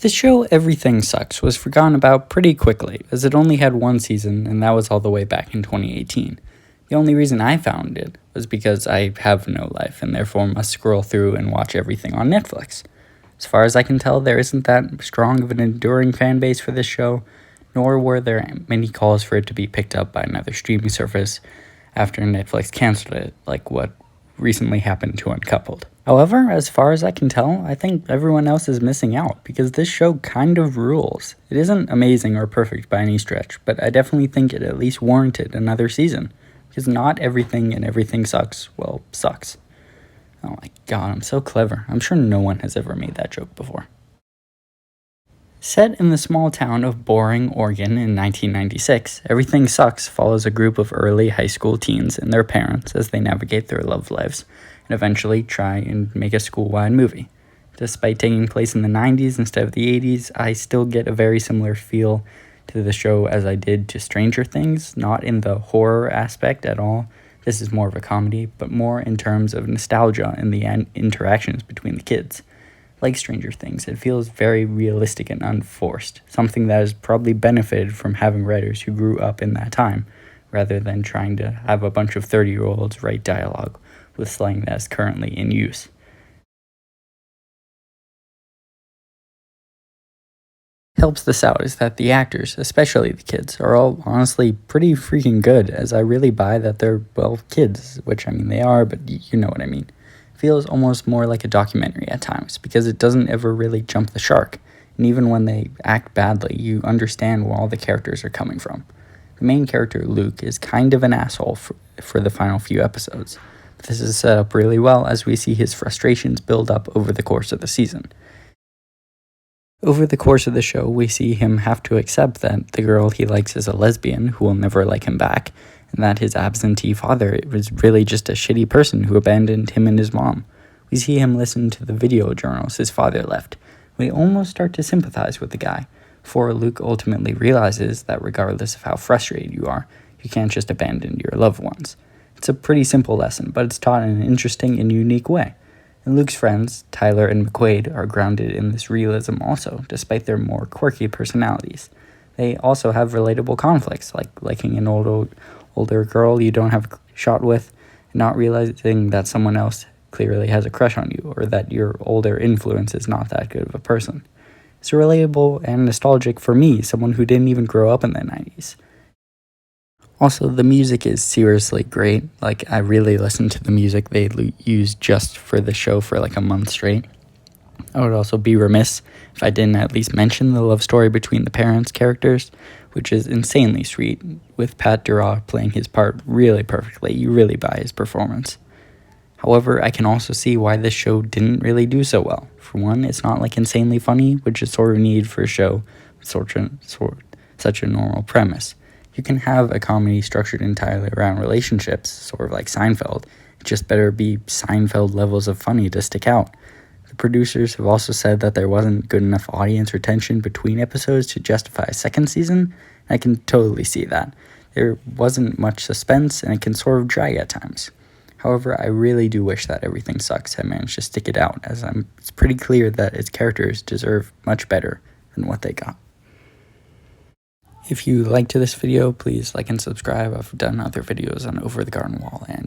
This show, Everything Sucks, was forgotten about pretty quickly, as it only had one season, and that was all the way back in 2018. The only reason I found it was because I have no life, and therefore must scroll through and watch everything on Netflix. As far as I can tell, there isn't that strong of an enduring fan base for this show, nor were there many calls for it to be picked up by another streaming service after Netflix canceled it, like what recently happened to Uncoupled. However, as far as I can tell, I think everyone else is missing out, because this show kind of rules. It isn't amazing or perfect by any stretch, but I definitely think it at least warranted another season, because not everything in Everything Sucks, well, sucks. Oh my god, I'm so clever. I'm sure no one has ever made that joke before. Set in the small town of Boring, Oregon in 1996, Everything Sucks follows a group of early high school teens and their parents as they navigate their love lives and eventually try and make a school-wide movie. Despite taking place in the 90s instead of the 80s, I still get a very similar feel to the show as I did to Stranger Things, not in the horror aspect at all. This is more of a comedy, but more in terms of nostalgia and the interactions between the kids. Like Stranger Things, it feels very realistic and unforced, something that has probably benefited from having writers who grew up in that time, rather than trying to have a bunch of 30-year-olds write dialogue with slang that is currently in use. Helps this out is that the actors, especially the kids, are all honestly pretty freaking good, as I really buy that they're, well, kids, which I mean they are, but you know what I mean. Feels almost more like a documentary at times, because it doesn't ever really jump the shark, and even when they act badly, you understand where all the characters are coming from. The main character, Luke, is kind of an asshole for the final few episodes, but this is set up really well as we see his frustrations build up over the course of the season. Over the course of the show, we see him have to accept that the girl he likes is a lesbian who will never like him back, and that his absentee father was really just a shitty person who abandoned him and his mom. We see him listen to the video journals his father left. We almost start to sympathize with the guy, for Luke ultimately realizes that regardless of how frustrated you are, you can't just abandon your loved ones. It's a pretty simple lesson, but it's taught in an interesting and unique way. And Luke's friends, Tyler and McQuaid, are grounded in this realism also, despite their more quirky personalities. They also have relatable conflicts, like liking an older girl you don't have a shot with, and not realizing that someone else clearly has a crush on you, or that your older influence is not that good of a person. It's relatable and nostalgic for me, someone who didn't even grow up in the 90s. Also, the music is seriously great. Like, I really listened to the music they used just for the show for like a month straight. I would also be remiss if I didn't at least mention the love story between the parents' characters, which is insanely sweet, with Pat Duras playing his part really perfectly. You really buy his performance. However, I can also see why this show didn't really do so well. For one, it's not like insanely funny, which is sort of needed for a show with such a normal premise. You can have a comedy structured entirely around relationships, sort of like Seinfeld. It just better be Seinfeld levels of funny to stick out. The producers have also said that there wasn't good enough audience retention between episodes to justify a second season, and I can totally see that. There wasn't much suspense, and it can sort of drag at times. However, I really do wish that Everything Sucks had managed to stick it out, as it's pretty clear that its characters deserve much better than what they got. If you liked this video, please like and subscribe. I've done other videos on Over the Garden Wall and